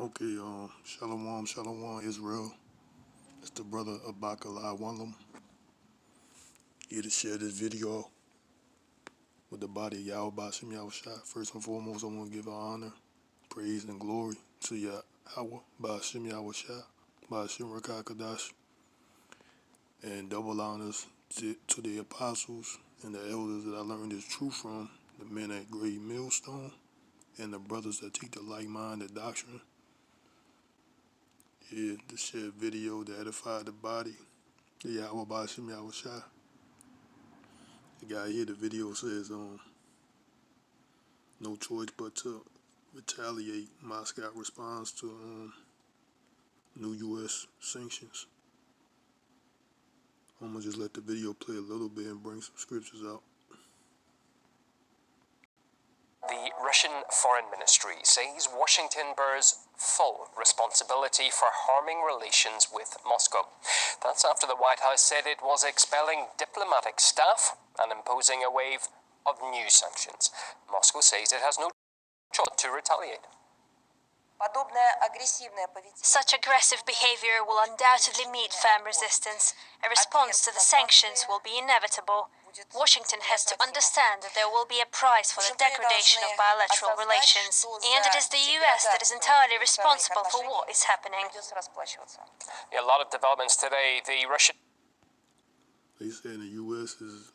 Okay, Shalom, Shalom, Israel. It's the brother Abakala Walam here to share this video with the body of YAHAWAHSHI. First and foremost, I want to give honor, praise, and glory to YAHAWAH, Ba'ashim Rakakadash, and double honors to the apostles and the elders that I learned this truth from, the men at Great Millstone, and the brothers that teach the like-minded doctrine. Here to share a video to edify the body. Yahweh Ba'ashim Yahushai. The guy here, the video says, no choice but to retaliate. Moscow responds to new U.S. sanctions. I'm gonna just let the video play a little bit and bring some scriptures out. The Russian Foreign Ministry says Washington bears full responsibility for harming relations with Moscow. That's after the White House said it was expelling diplomatic staff and imposing a wave of new sanctions. Moscow says it has no choice to retaliate. Such aggressive behavior will undoubtedly meet firm resistance. A response to the sanctions will be inevitable. Washington has to understand that there will be a price for the degradation of bilateral relations, and it is the U.S. that is entirely responsible for what is happening. A lot of developments today. The Russian... They say the U.S. is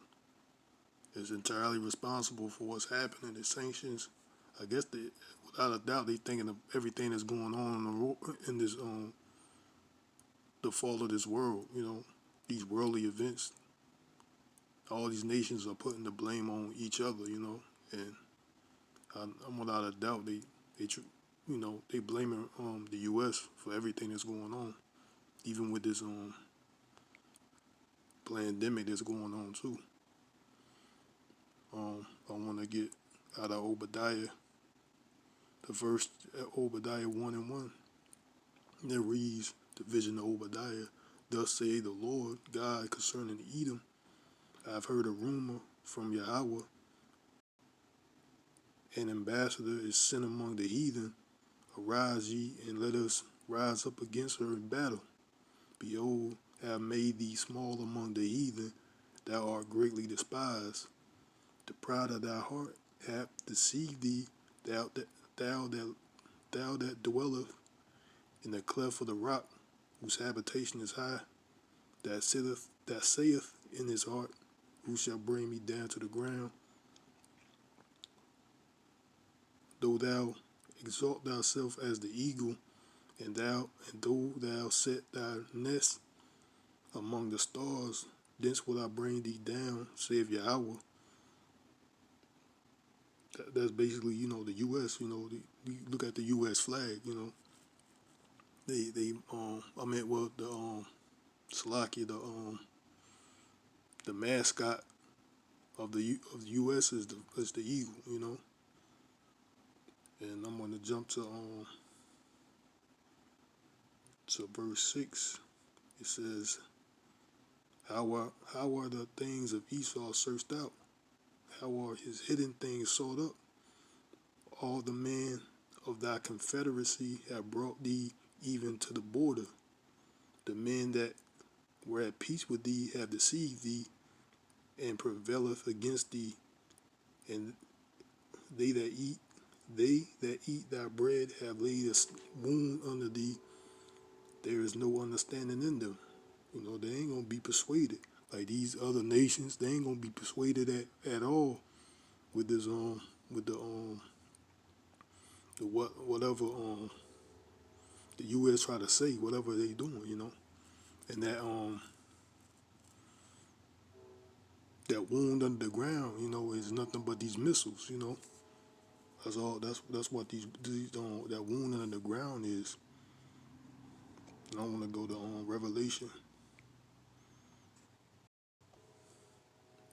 entirely responsible for what's happening. The sanctions, I guess without a doubt, they thinking of everything that's going on in this the fall of this world. You know, these worldly events. All these nations are putting the blame on each other. You know, and I'm without a doubt they blaming the U.S. for everything that's going on, even with this pandemic that's going on too. I want to get out of Obadiah. The verse Obadiah 1:1, and it reads, the vision of Obadiah, thus say the Lord God concerning Edom, I've heard a rumor from Yahawah, an ambassador is sent among the heathen, arise ye, and let us rise up against her in battle. Behold, I have made thee small among the heathen, thou art greatly despised. The pride of thy heart hath deceived thee, thou that dwelleth in the cleft of the rock, whose habitation is high, that saith in his heart, who shall bring me down to the ground? Though thou exalt thyself as the eagle, and though thou set thy nest among the stars, thence will I bring thee down, saith Yahawah. That's basically, the U.S., you look at the U.S. flag, the mascot of the U.S. is the eagle, and I'm going to jump to verse 6. It says, how are the things of Esau searched out? How are his hidden things sought up? All the men of thy confederacy have brought thee even to the border. The men that were at peace with thee have deceived thee, and prevaileth against thee. And they that eat thy bread have laid a wound under thee. There is no understanding in them. They ain't gonna be persuaded. Like these other nations, they ain't gonna be persuaded at all with this whatever the U.S. try to say, whatever they doing, and that wound under the ground, is nothing but these missiles, That's all. That's what that wound under the ground is. And I want to go to Revelation.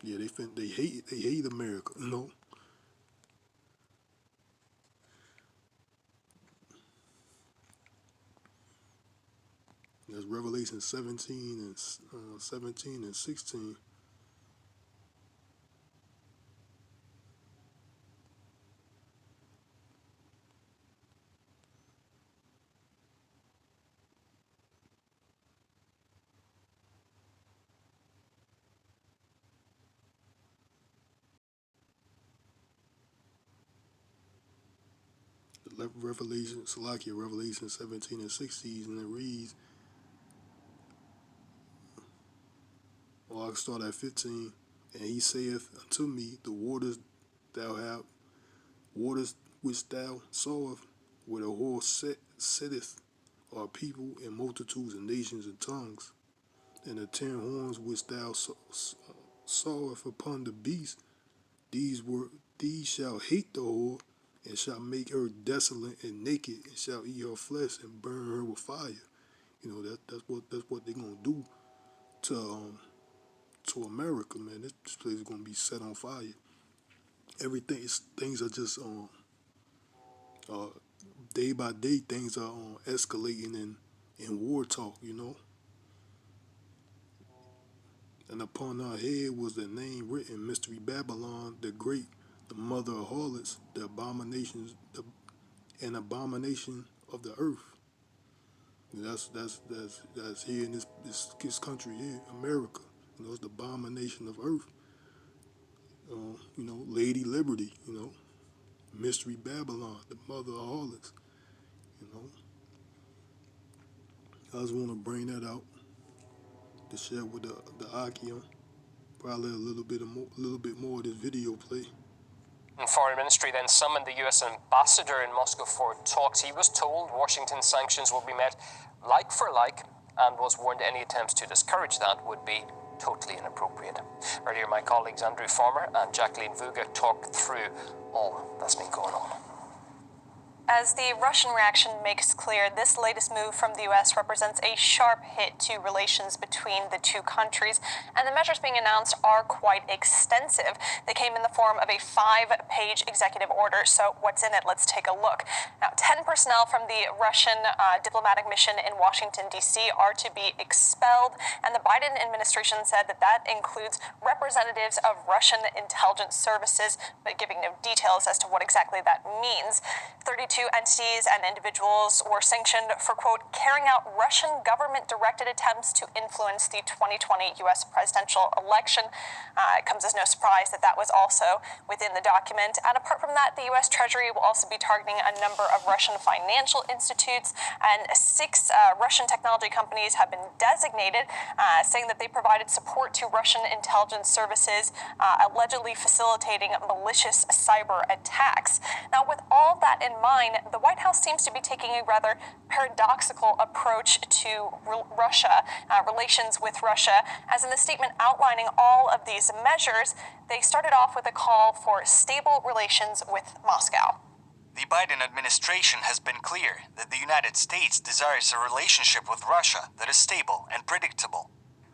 Yeah, they hate America, That's Revelation 17 and 16. Revelation 17 and 16, and it reads, or I can start at 15, and he saith unto me, the waters which thou sawest, where the horse sitteth, are people and multitudes and nations and tongues. And the 10 horns which thou sawest upon the beast, these shall hate the whore, and shall make her desolate and naked, and shall eat her flesh and burn her with fire. You know that's what they're gonna do to America, man. This place is gonna be set on fire. Things are just uh, day by day. Things are escalating in war talk, you know. And upon her head was the name written, Mystery Babylon, the Great, the mother of harlots, an abomination of the earth. And that's here in this country here, America. You know, it's the abomination of earth. You know, Lady Liberty. You know, Mystery Babylon, the mother of harlots. You know, I just want to bring that out to share with the Akion. Probably a little bit more of this video play. The Foreign Ministry then summoned the US ambassador in Moscow for talks. He was told Washington's sanctions will be met like for like, and was warned any attempts to discourage that would be totally inappropriate. Earlier, my colleagues Andrew Farmer and Jacqueline Vuga talked through all that's been going on. As the Russian reaction makes clear, this latest move from the U.S. represents a sharp hit to relations between the two countries, and the measures being announced are quite extensive. They came in the form of a 5-page executive order, so what's in it? Let's take a look. Now, 10 personnel from the Russian diplomatic mission in Washington, D.C. are to be expelled, and the Biden administration said that that includes representatives of Russian intelligence services, but giving no details as to what exactly that means. 32 entities and individuals were sanctioned for, quote, carrying out Russian government-directed attempts to influence the 2020 U.S. presidential election. It comes as no surprise that that was also within the document. And apart from that, the U.S. Treasury will also be targeting a number of Russian financial institutes, and 6 Russian technology companies have been designated, saying that they provided support to Russian intelligence services, allegedly facilitating malicious cyber attacks. Now, with all that in mind, the White House seems to be taking a rather paradoxical approach to Russia, relations with Russia, as in the statement outlining all of these measures, they started off with a call for stable relations with Moscow. The Biden administration has been clear that the United States desires a relationship with Russia that is stable and predictable.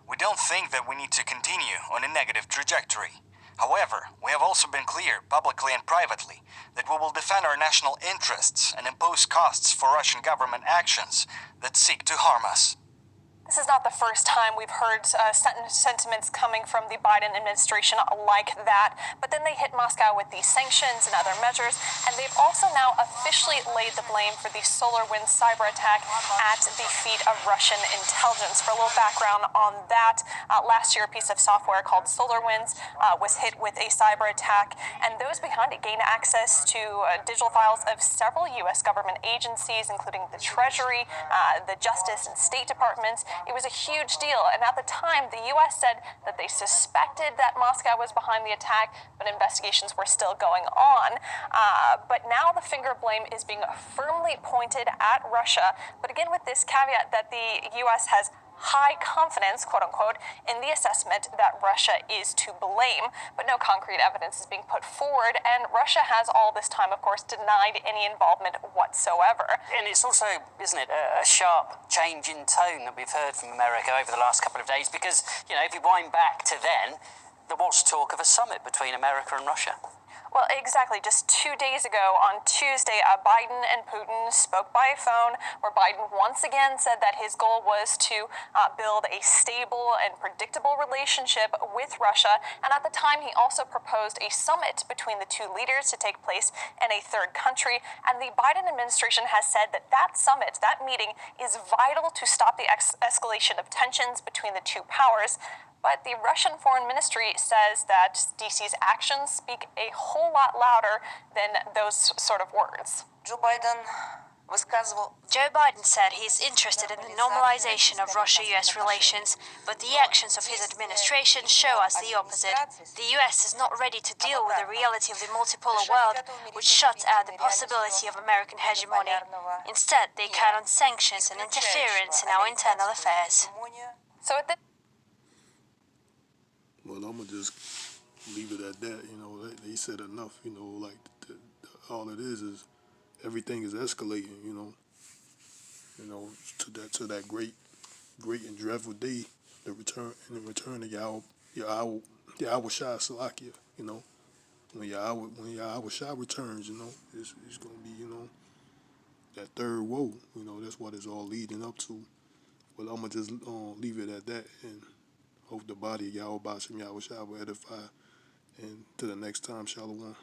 We don't think that we need to continue on a negative trajectory. However, we have also been clear, publicly and privately, that we will defend our national interests and impose costs for Russian government actions that seek to harm us. This is not the first time we've heard sentiments coming from the Biden administration like that, but then they hit Moscow with these sanctions and other measures, and they've also now officially laid the blame for the SolarWinds cyber attack at the feet of Russian intelligence. For a little background on that, last year a piece of software called SolarWinds was hit with a cyber attack, and those behind it gained access to digital files of several U.S. government agencies, including the Treasury, the Justice and State Departments. It was a huge deal, and at the time, the U.S. said that they suspected that Moscow was behind the attack, but investigations were still going on. But now the finger of blame is being firmly pointed at Russia, but again with this caveat that the U.S. has high confidence, quote-unquote, in the assessment that Russia is to blame, but no concrete evidence is being put forward, and Russia has all this time, of course, denied any involvement whatsoever. And it's also, isn't it, a sharp change in tone that we've heard from America over the last couple of days, because, you know, if you wind back to then, there was talk of a summit between America and Russia. Well, exactly. Just 2 days ago, on Tuesday, Biden and Putin spoke by phone, where Biden once again said that his goal was to build a stable and predictable relationship with Russia. And at the time, he also proposed a summit between the two leaders to take place in a third country. And the Biden administration has said that that summit, that meeting, is vital to stop the escalation of tensions between the two powers. But the Russian Foreign Ministry says that DC's actions speak a whole lot louder than those sort of words. Joe Biden said he is interested in the normalization of Russia-US relations, but the actions of his administration show us the opposite. The US is not ready to deal with the reality of the multipolar world, which shuts out the possibility of American hegemony. Instead, they count on sanctions and interference in our internal affairs. So at this Well, I'm gonna just leave it at that. You know, they said enough. You know, like all it is everything is escalating. You know, to that great and dreadful day, the return of YAHAWAHSHI Salakia. You know, when YAHAWAHSHI returns, you know, it's gonna be, you know, that third woe. You know, that's what it's all leading up to. Well, I'm gonna just leave it at that and hope the body of Yahweh Bashim Yahweh Shai will edify. And to the next time, Shalom.